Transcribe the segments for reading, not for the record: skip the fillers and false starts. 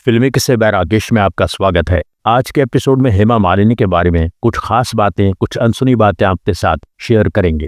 फिल्मी किस्से बाय राकेश में आपका स्वागत है। आज के एपिसोड में हेमा मालिनी के बारे में कुछ खास बातें, कुछ अनसुनी बातें आपके साथ शेयर करेंगे।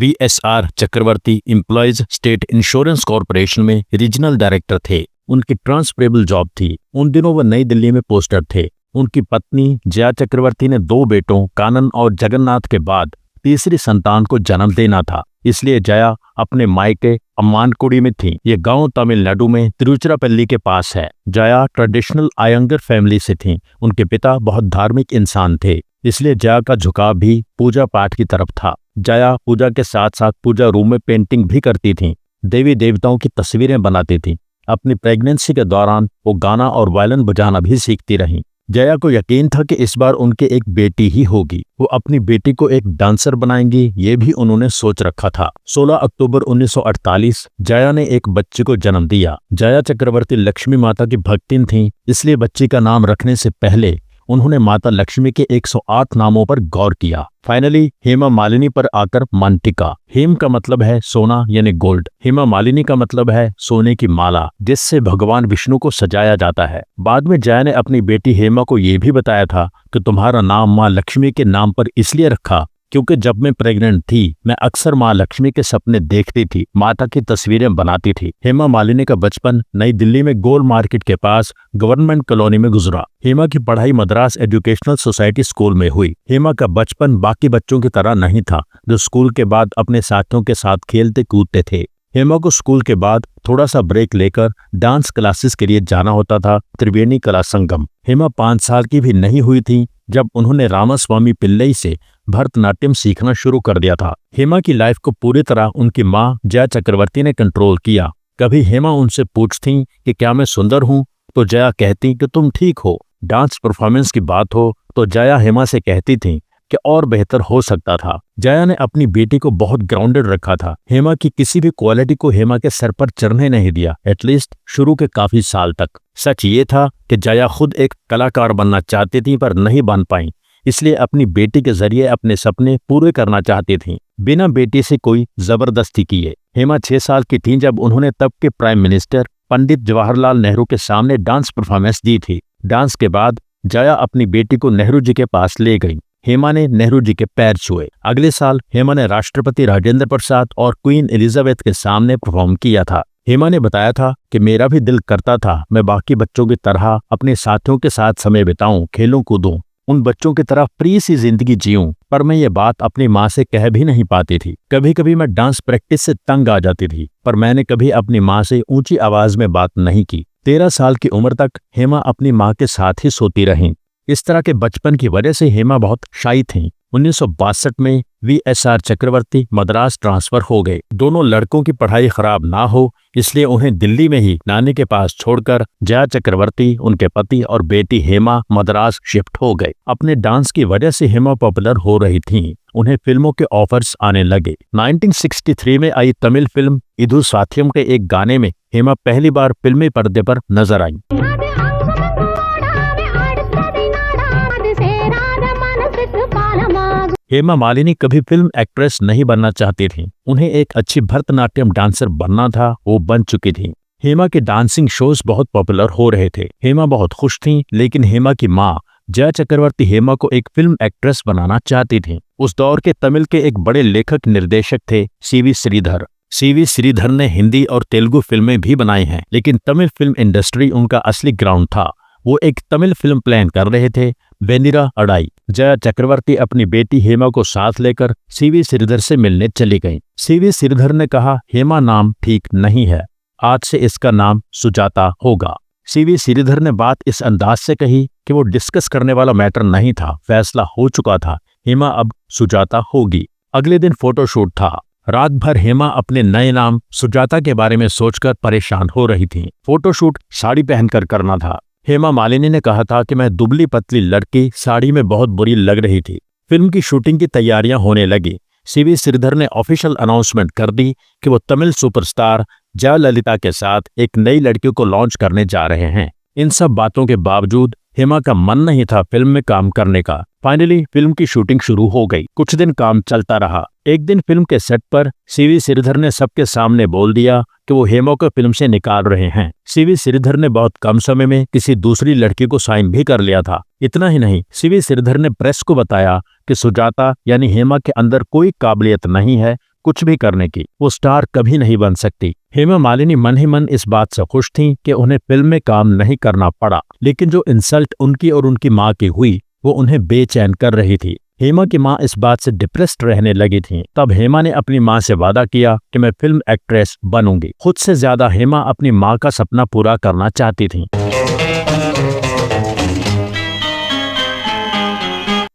VSR चक्रवर्ती एम्प्लॉयज स्टेट इंश्योरेंस कॉर्पोरेशन में रीजनल डायरेक्टर थे। उनकी ट्रांसफरेबल जॉब थी। उन दिनों वह नई दिल्ली में पोस्टेड थे। उनकी पत्नी जया चक्रवर्ती ने 2 बेटों कानन और जगन्नाथ के बाद तीसरी संतान को जन्म देना था, इसलिए जया अपने मायके अम्मानकुडी में थी। ये गांव तमिलनाडु में तिरुचिरापल्ली के पास है। जया ट्रेडिशनल आयंगर फैमिली से थी। उनके पिता बहुत धार्मिक इंसान थे, इसलिए जया का झुकाव भी पूजा पाठ की तरफ था। जया पूजा के साथ साथ पूजा रूम में पेंटिंग भी करती थी, देवी देवताओं की तस्वीरें बनाती थी। अपनी प्रेगनेंसी के दौरान वो गाना और वायलिन बजाना भी सीखती रहीं। जया को यकीन था कि इस बार उनके एक बेटी ही होगी। वो अपनी बेटी को एक डांसर बनाएंगी, ये भी उन्होंने सोच रखा था। 16 अक्टूबर 1948 जया ने एक बच्चे को जन्म दिया। जया चक्रवर्ती लक्ष्मी माता की भक्तिन थीं, इसलिए बच्ची का नाम रखने से पहले उन्होंने माता लक्ष्मी के 108 नामों पर गौर किया। फाइनली हेमा मालिनी पर आकर मांटिका। हेम का मतलब है सोना यानी गोल्ड। हेमा मालिनी का मतलब है सोने की माला, जिससे भगवान विष्णु को सजाया जाता है। बाद में जया ने अपनी बेटी हेमा को यह भी बताया था कि तुम्हारा नाम माँ लक्ष्मी के नाम पर इसलिए रखा क्योंकि जब मैं प्रेग्नेंट थी मैं अक्सर माँ लक्ष्मी के सपने देखती थी, माता की तस्वीरें बनाती थी। हेमा मालिनी का बचपन नई दिल्ली में गोल मार्केट के पास गवर्नमेंट कॉलोनी में गुजरा। हेमा की पढ़ाई मद्रास एजुकेशनल सोसाइटी स्कूल में हुई। हेमा का बचपन बाकी बच्चों की तरह नहीं था, जो स्कूल के बाद अपने साथियों के साथ खेलते कूदते थे। हेमा को स्कूल के बाद थोड़ा सा ब्रेक लेकर डांस क्लासेस के लिए जाना होता था, त्रिवेणी कला संगम। हेमा 5 साल की भी नहीं हुई थी जब उन्होंने रामास्वामी पिल्लई से भरतनाट्यम सीखना शुरू कर दिया था। हेमा की लाइफ को पूरी तरह उनकी माँ जया चक्रवर्ती ने कंट्रोल किया। कभी हेमा उनसे पूछती कि क्या मैं सुंदर हूँ, तो जया कहती कि तुम ठीक हो। डांस परफॉर्मेंस की बात हो तो जया हेमा से कहती थी कि और बेहतर हो सकता था। जया ने अपनी बेटी को बहुत ग्राउंडेड रखा था। हेमा की किसी भी क्वालिटी को हेमा के सर पर चढ़ने नहीं दिया, एटलीस्ट शुरू के काफी साल तक। सच ये था कि जया खुद एक कलाकार बनना चाहती थी पर नहीं बन पाई, इसलिए अपनी बेटी के जरिए अपने सपने पूरे करना चाहती थीं, बिना बेटी से कोई जबरदस्ती किए। हेमा 6 साल की थीं जब उन्होंने तब के प्राइम मिनिस्टर पंडित जवाहरलाल नेहरू के सामने डांस परफॉर्मेंस दी थी। डांस के बाद जया अपनी बेटी को नेहरू जी के पास ले गई। हेमा ने नेहरू जी के पैर छुए। अगले साल हेमा ने राष्ट्रपति राजेंद्र प्रसाद और क्वीन एलिजाबेथ के सामने परफॉर्म किया था। हेमा ने बताया था कि मेरा भी दिल करता था मैं बाकी बच्चों की तरह अपने साथियों के साथ समय बिताऊं, खेलूं कूदूं, उन बच्चों की तरह फ्री सी जिंदगी जीऊं, पर मैं ये बात अपनी माँ से कह भी नहीं पाती थी। कभी कभी मैं डांस प्रैक्टिस से तंग आ जाती थी, पर मैंने कभी अपनी माँ से ऊंची आवाज में बात नहीं की। 13 साल की उम्र तक हेमा अपनी माँ के साथ ही सोती रहीं। इस तरह के बचपन की वजह से हेमा बहुत शाई थीं। 1962 में VSR चक्रवर्ती मद्रास ट्रांसफर हो गए। दोनों लड़कों की पढ़ाई खराब ना हो इसलिए उन्हें दिल्ली में ही नानी के पास छोड़कर जया चक्रवर्ती, उनके पति और बेटी हेमा मद्रास शिफ्ट हो गए। अपने डांस की वजह से हेमा पॉपुलर हो रही थीं। उन्हें फिल्मों के ऑफर्स आने लगे। 1963 में आई तमिल फिल्म इधु साथियम के एक गाने में हेमा पहली बार फिल्मी पर्दे पर नजर आई। हेमा मालिनी कभी फिल्म एक्ट्रेस नहीं बनना चाहती थीं। उन्हें एक अच्छी भरतनाट्यम डांसर बनना था, वो बन चुकी थीं। हेमा के डांसिंग शोज बहुत पॉपुलर हो रहे थे। हेमा बहुत खुश थीं, लेकिन हेमा की माँ जया चक्रवर्ती हेमा को एक फिल्म एक्ट्रेस बनाना चाहती थीं। उस दौर के तमिल के एक बड़े लेखक निर्देशक थे CV श्रीधर। CV श्रीधर ने हिंदी और तेलुगु फिल्में भी बनाई हैं, लेकिन तमिल फिल्म इंडस्ट्री उनका असली ग्राउंड था। वो एक तमिल फिल्म प्लान कर रहे थे, वेनिरा अडाई। जया चक्रवर्ती अपनी बेटी हेमा को साथ लेकर CV श्रीधर से मिलने चली गईं। CV श्रीधर ने कहा हेमा नाम ठीक नहीं है, आज से इसका नाम सुजाता होगा। CV श्रीधर ने बात इस अंदाज से कही कि वो डिस्कस करने वाला मैटर नहीं था, फैसला हो चुका था, हेमा अब सुजाता होगी। अगले दिन फोटोशूट था। रात भर हेमा अपने नए नाम सुजाता के बारे में सोचकर परेशान हो रही थीं। फोटोशूट साड़ी पहनकर करना था। हेमा मालिनी ने कहा था कि मैं दुबली पतली लड़की साड़ी में बहुत बुरी लग रही थी। फिल्म की शूटिंग की तैयारियां होने लगी। CV श्रीधर ने ऑफिशियल अनाउंसमेंट कर दी कि वो तमिल सुपरस्टार जयललिता के साथ एक नई लड़की को लॉन्च करने जा रहे हैं। इन सब बातों के बावजूद हेमा का मन नहीं था फिल्म में काम करने का। फाइनली फिल्म की शूटिंग शुरू हो गई। कुछ दिन काम चलता रहा। एक दिन फिल्म के सेट पर सीवी श्रीधर ने सबके सामने बोल दिया कि वो हेमा को फिल्म से निकाल रहे हैं। सीवी श्रीधर ने बहुत कम समय में किसी दूसरी लड़की को साइन भी कर लिया था। इतना ही नहीं, सीवी श्रीधर ने प्रेस को बताया कि सुजाता यानी हेमा के अंदर कोई काबिलियत नहीं है कुछ भी करने की, वो स्टार कभी नहीं बन सकती। हेमा मालिनी मन ही मन इस बात से खुश थीं कि उन्हें फिल्म में काम नहीं करना पड़ा, लेकिन जो इंसल्ट उनकी और उनकी माँ की हुई वो उन्हें बेचैन कर रही थी। हेमा की माँ इस बात से डिप्रेस्ड रहने लगी थीं। तब हेमा ने अपनी माँ से वादा किया कि मैं फिल्म एक्ट्रेस बनूंगी। खुद से ज्यादा हेमा अपनी माँ का सपना पूरा करना चाहती थीं।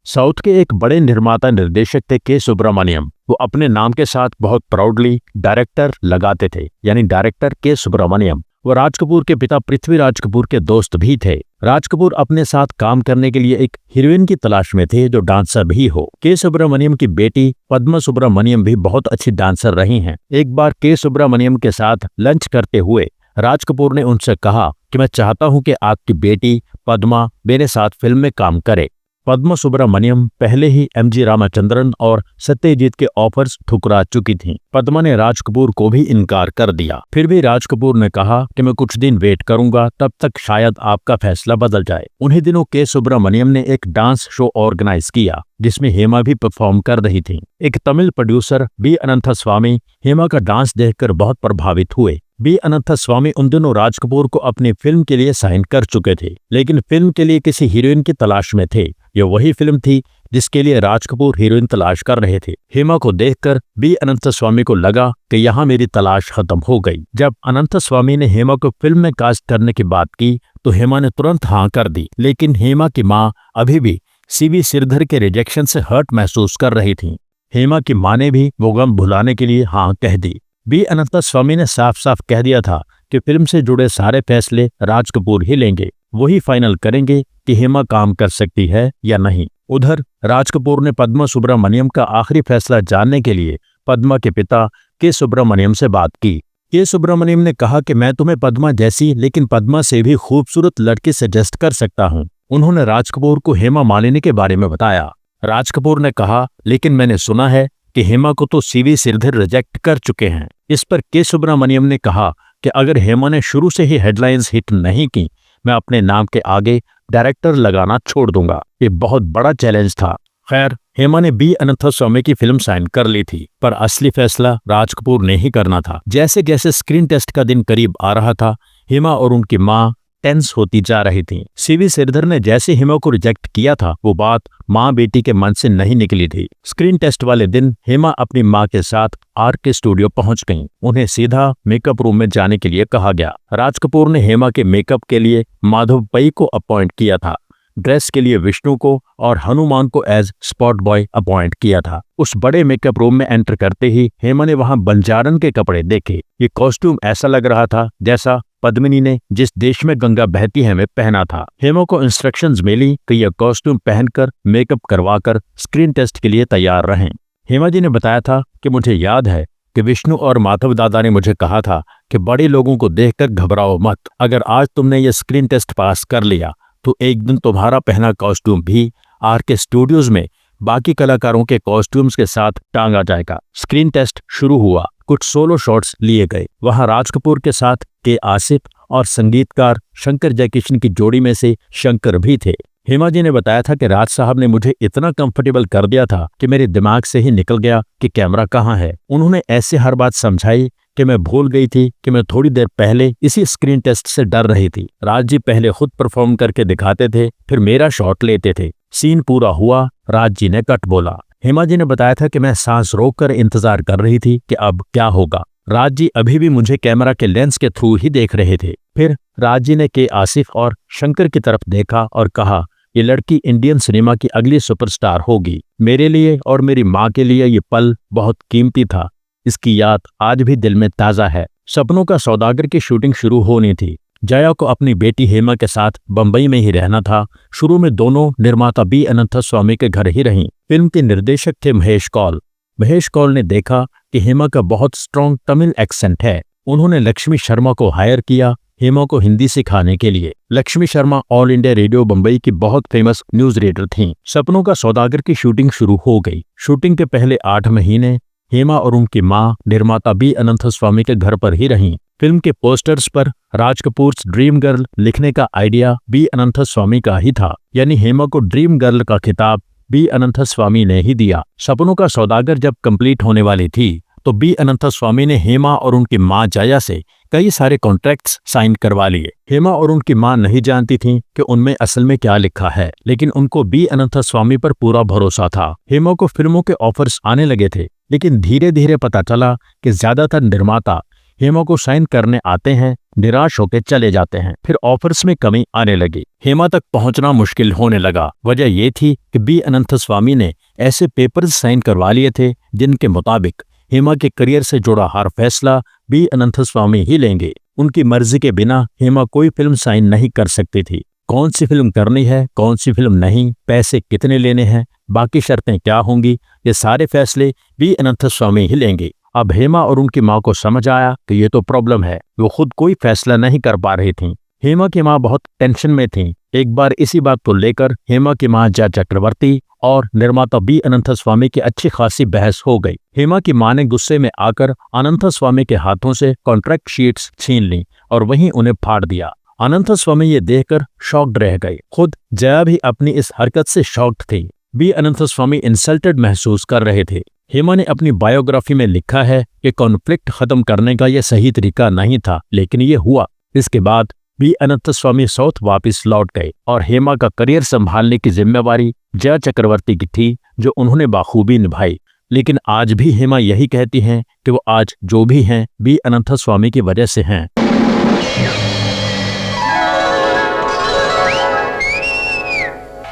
साउथ के एक बड़े निर्माता निर्देशक थे के सुब्रमण्यम। वो अपने नाम के साथ बहुत प्राउडली डायरेक्टर लगाते थे, यानी डायरेक्टर के सुब्रमण्यम। वो राज कपूर के पिता पृथ्वीराज कपूर के दोस्त भी थे। राज कपूर अपने साथ काम करने के लिए एक हीरोइन की तलाश में थे जो डांसर भी हो। के सुब्रमण्यम की बेटी पद्मा सुब्रमण्यम भी बहुत अच्छी डांसर रही हैं। एक बार के सुब्रमण्यम के साथ लंच करते हुए राज कपूर ने उनसे कहा कि मैं चाहता हूं कि आपकी बेटी पद्मा मेरे साथ फिल्म में काम करे। पद्मा सुब्रमण्यम पहले ही एमजी रामचंद्रन और सत्यजीत के ऑफर्स ठुकरा चुकी थीं। पद्मा ने राज कपूर को भी इनकार कर दिया। फिर भी राज कपूर ने कहा कि मैं कुछ दिन वेट करूंगा, तब तक शायद आपका फैसला बदल जाए। उन्हीं दिनों के सुब्रमण्यम ने एक डांस शो ऑर्गेनाइज किया जिसमें हेमा भी परफॉर्म कर रही थी। एक तमिल प्रोड्यूसर बी अनंथस्वामी हेमा का डांस देखकर बहुत प्रभावित हुए। बी अनंथस्वामी उन दिनों राज कपूर को अपनी फिल्म के लिए साइन कर चुके थे, लेकिन फिल्म के लिए किसी हीरोइन की तलाश में थे। ये वही फिल्म थी जिसके लिए राज कपूर हीरोइन तलाश कर रहे थे। हेमा को देखकर बी अनंथस्वामी को लगा कि यहाँ मेरी तलाश खत्म हो गई। जब अनंथस्वामी ने हेमा को फिल्म में कास्ट करने की बात की तो हेमा ने तुरंत हाँ कर दी, लेकिन हेमा की माँ अभी भी सीवी श्रीधर के रिजेक्शन से हर्ट महसूस कर रही थी। हेमा की माँ ने भी वो गम भुलाने के लिए हाँ कह दी। बी अनंथस्वामी ने साफ साफ कह दिया था कि फिल्म से जुड़े सारे फैसले राज कपूर ही लेंगे, वही फाइनल करेंगे कि हेमा काम कर सकती है या नहीं। उधर राज कपूर ने पद्मा सुब्रमण्यम का आखिरी फैसला जानने के लिए पद्मा के पिता के सुब्रमण्यम से बात की। के सुब्रमण्यम ने कहा कि मैं तुम्हें पद्मा जैसी लेकिन पद्मा से भी खूबसूरत लड़की सजेस्ट कर सकता हूँ। उन्होंने राज कपूर को हेमा मालिनी के बारे में बताया। राज कपूर ने कहा, लेकिन मैंने सुना है कि हेमा को तो सीवी श्रीधर रिजेक्ट कर चुके हैं। इस पर के सुब्रमण्यम ने कहा कि अगर हेमा ने शुरू से ही हेडलाइंस हिट नहीं की, मैं अपने नाम के आगे डायरेक्टर लगाना छोड़ दूंगा। ये बहुत बड़ा चैलेंज था। खैर, हेमा ने बी अनंथस्वामी की फिल्म साइन कर ली थी, पर असली फैसला राज कपूर ने ही करना था। जैसे जैसे स्क्रीन टेस्ट का दिन करीब आ रहा था, हेमा और उनकी माँ टेंस होती जा रही थी। सीवी श्रीधर ने जैसे हेमा को रिजेक्ट किया था, वो बात माँ बेटी के मन से नहीं निकली थी। स्क्रीन टेस्ट वाले दिन हेमा अपनी माँ के साथ आर के स्टूडियो पहुंच गईं। उन्हें सीधा मेकअप रूम में जाने के लिए कहा गया। राज कपूर ने हेमा के मेकअप के लिए माधव पई को अपॉइंट किया था, ड्रेस के लिए विष्णु को और हनुमान को एज स्पॉट बॉय अपॉइंट किया था। उस बड़े मेकअप रूम में एंटर करते ही हेमा ने वहां बंजारन के कपड़े देखे। ये कॉस्ट्यूम ऐसा लग रहा था जैसा पद्मिनी ने जिस देश में गंगा बहती है में पहना था। हेमा को इंस्ट्रक्शंस मिली कि यह कॉस्ट्यूम पहनकर मेकअप करवाकर स्क्रीन टेस्ट के लिए तैयार रहें। हेमा जी ने बताया था कि मुझे याद है कि विष्णु और माधव दादा ने मुझे कहा था कि बड़े लोगों को देखकर घबराओ मत। अगर आज तुमने ये स्क्रीन टेस्ट पास कर लिया तो एक दिन तुम्हारा पहना कॉस्ट्यूम भी आर के स्टूडियोज में बाकी कलाकारों के कॉस्ट्यूम्स के साथ टांगा जाएगा। स्क्रीन टेस्ट शुरू हुआ। कुछ सोलो शॉट्स लिए गए। वहां राज कपूर के साथ के आसिफ और संगीतकार शंकर जयकिशन की जोड़ी में से शंकर भी थे। हेमा जी ने बताया था कि राज साहब ने मुझे इतना कंफर्टेबल कर दिया था कि मेरे दिमाग से ही निकल गया कि कैमरा कहाँ है। उन्होंने ऐसे हर बात समझाई कि मैं भूल गई थी कि मैं थोड़ी देर पहले इसी स्क्रीन टेस्ट से डर रही थी। राज जी पहले खुद परफॉर्म करके दिखाते थे, फिर मेरा शॉट लेते थे। सीन पूरा हुआ, राज जी ने कट बोला। हेमा जी ने बताया था कि मैं सांस रोककर इंतजार कर रही थी कि अब क्या होगा। राज जी अभी भी मुझे कैमरा के लेंस के थ्रू ही देख रहे थे। फिर राज जी ने के आसिफ और शंकर की तरफ देखा और कहा, ये लड़की इंडियन सिनेमा की अगली सुपरस्टार होगी। मेरे लिए और मेरी माँ के लिए ये पल बहुत कीमती था। इसकी याद आज भी दिल में ताज़ा है। सपनों का सौदागर की शूटिंग शुरू होनी थी। जया को अपनी बेटी हेमा के साथ बंबई में ही रहना था। शुरू में दोनों निर्माता बी अनंथस्वामी के घर ही रहीं। फिल्म के निर्देशक थे महेश कौल। महेश कौल ने देखा कि हेमा का बहुत स्ट्रॉन्ग तमिल एक्सेंट है। उन्होंने लक्ष्मी शर्मा को हायर किया हेमा को हिंदी सिखाने के लिए। Lakshmi Sharma all India radio Bombay की बहुत फेमस न्यूज रीडर थीं। सपनों का सौदागर की शूटिंग शुरू हो गई। शूटिंग के पहले 8 महीने हेमा और उनकी मां निर्माता बी अनंथस्वामी के घर पर ही रहीं। फिल्म के पोस्टर्स पर राज कपूर्स ड्रीम गर्ल लिखने का आइडिया बी अनंथस्वामी का ही था, यानी हेमा को ड्रीम गर्ल का खिताब बी अनंथस्वामी ने ही दिया। सपनों का सौदागर जब कंप्लीट होने वाली थी तो बी अनंथस्वामी ने हेमा और उनकी मां जया से कई सारे कॉन्ट्रैक्ट्स साइन करवा लिए। हेमा और उनकी मां नहीं जानती थीं कि उनमें असल में क्या लिखा है, लेकिन उनको बी अनंथस्वामी पर पूरा भरोसा था। हेमा को फिल्मों के ऑफर्स आने लगे थे, लेकिन धीरे धीरे पता चला कि ज्यादातर निर्माता हेमा को साइन करने आते हैं, निराश होकर चले जाते हैं। फिर ऑफर्स में कमी आने लगी। हेमा तक पहुंचना मुश्किल होने लगा। वजह ये थी कि बी अनंथस्वामी ने ऐसे पेपर्स साइन करवा लिए थे जिनके मुताबिक हेमा के करियर से जुड़ा हर फैसला बी अनंथस्वामी ही लेंगे। उनकी मर्जी के बिना हेमा कोई फिल्म साइन नहीं कर सकती थी। कौन सी फिल्म करनी है, कौन सी फिल्म नहीं, पैसे कितने लेने हैं, बाकी शर्तें क्या होंगी, ये सारे फैसले बी अनंथस्वामी ही लेंगे। अब हेमा और उनकी मां को समझ आया कि ये तो प्रॉब्लम है। वो खुद कोई फैसला नहीं कर पा रही थीं। हेमा की मां बहुत टेंशन में थीं। एक बार इसी बात को लेकर हेमा की मां जया चक्रवर्ती और निर्माता बी अनंथस्वामी की अच्छी खासी बहस हो गई। हेमा की मां ने गुस्से में आकर अनंथस्वामी के हाथों से कॉन्ट्रैक्ट शीट्स छीन ली और वहीं उन्हें फाड़ दिया। अनंथस्वामी ये देखकर शॉक्ड रह गई। खुद जया भी अपनी इस हरकत से शॉक्ड थी। बी अनंथस्वामी इंसल्टेड महसूस कर रहे थे। हेमा ने अपनी बायोग्राफी में लिखा है कि कॉन्फ्लिक्ट खत्म करने का यह सही तरीका नहीं था, लेकिन ये हुआ। इसके बाद बी अनंथस्वामी साउथ वापस लौट गए और हेमा का करियर संभालने की जिम्मेवारी जया चक्रवर्ती की थी, जो उन्होंने बाखूबी निभाई। लेकिन आज भी हेमा यही कहती हैं कि वो आज जो भी हैं बी अनंथस्वामी की वजह से हैं।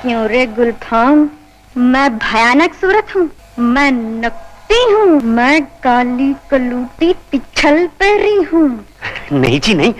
क्यों रे गुलफाम, मैं भयानक सूरत हूँ, मैं नकती हूँ, मैं काली कलूटी पिछल पैरी हूँ। नहीं जी नहीं।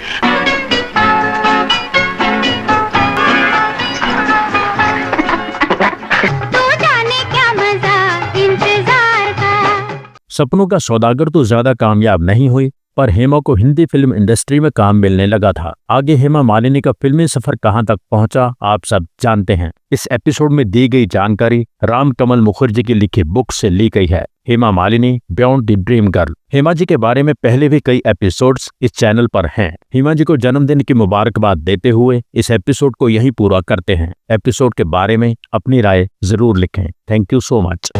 तू जाने क्या मजा इंतजार का। सपनों का सौदागर तो ज्यादा कामयाब नहीं हुई, पर हेमा को हिंदी फिल्म इंडस्ट्री में काम मिलने लगा था। आगे हेमा मालिनी का फिल्मी सफर कहां तक पहुंचा आप सब जानते हैं। इस एपिसोड में दी गई जानकारी राम कमल मुखर्जी की लिखी बुक से ली गई है, Hema Malini beyond the dream girl. Hema ji के बारे में पहले भी कई एपिसोड्स इस चैनल पर हैं। हेमा जी को जन्मदिन की मुबारकबाद देते हुए इस एपिसोड को यहीं पूरा करते हैं। एपिसोड के बारे में अपनी राय जरूर लिखें। Thank you so much.